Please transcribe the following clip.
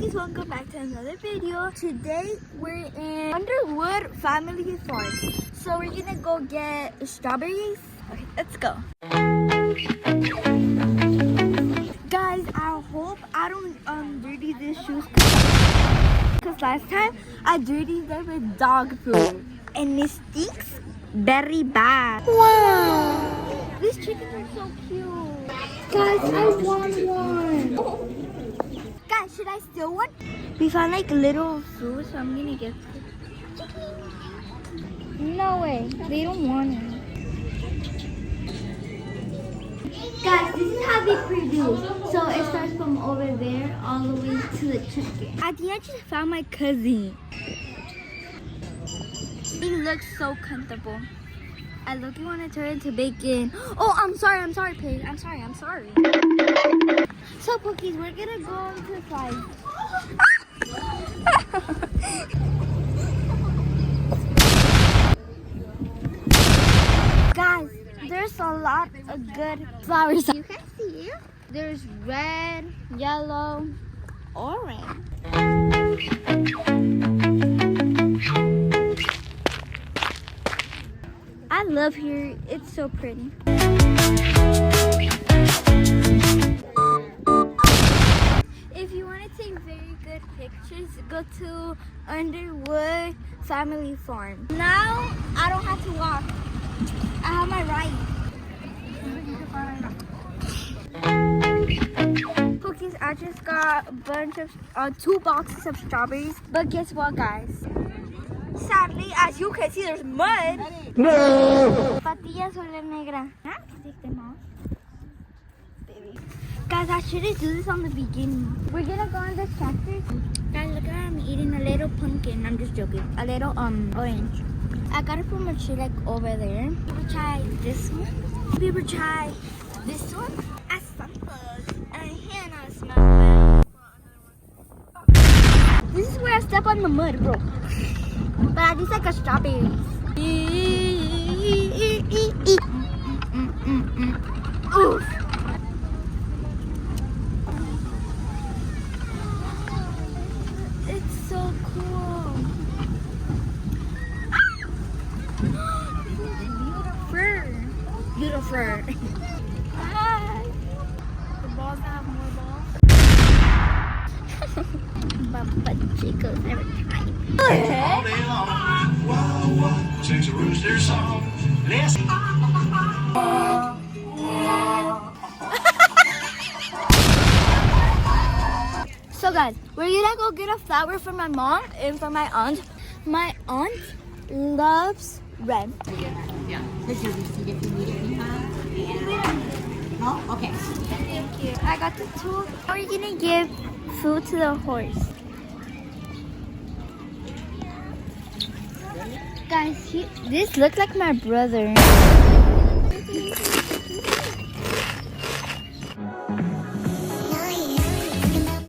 Please welcome back to another video. Today we're in Underwood Family Farm. So we're gonna go get strawberries. Okay, let's go. Guys, I hope I don't dirty these shoes because last time I dirtied them with dog food and it stinks very bad. Wow! These chickens are so cute. Guys, I want one. Guys, should I steal one? We found like little food, so I'm gonna get it. No way, they don't want it. Guys, this is how they produce. So it starts from over there all the way to the chicken. I think I just found my cousin. He looks so comfortable. I look you want to turn into bacon. Oh, I'm sorry, pig. I'm sorry. So, Pookies, we're gonna go into the slide. Guys, there's a lot of good flowers. You can see it. There's red, yellow, orange. I love here. It's so pretty. If you want to take very good pictures, go to Underwood Family Farm. Now I don't have to walk. I have my ride. Cookies, I just got a bunch of 2 boxes of strawberries. But guess what, guys? Sadly, as you can see, there's mud. No. Patillas sola negra. Take them off. Baby. Guys, I shouldn't do this on the beginning. We're gonna go on this tractor. Guys, look at I'm eating a little pumpkin. I'm just joking. A little orange. I got it from a tree like over there. People try this one. People try this one. As samples. And Hannah smells. This is where I step on the mud, bro. But I just like a strawberry. Oof. It's so cool. Beautiful. Hi. The balls have more balls. My butt jiggles every time. All day long, sings a rooster song. Listen. So guys, we're gonna go get a flower for my mom and for my aunt. My aunt loves red. Yeah. Here's your receipt if you need it. No? Okay. Thank you. I got the 2. We're gonna give food to the horse. Guys, this looks like my brother.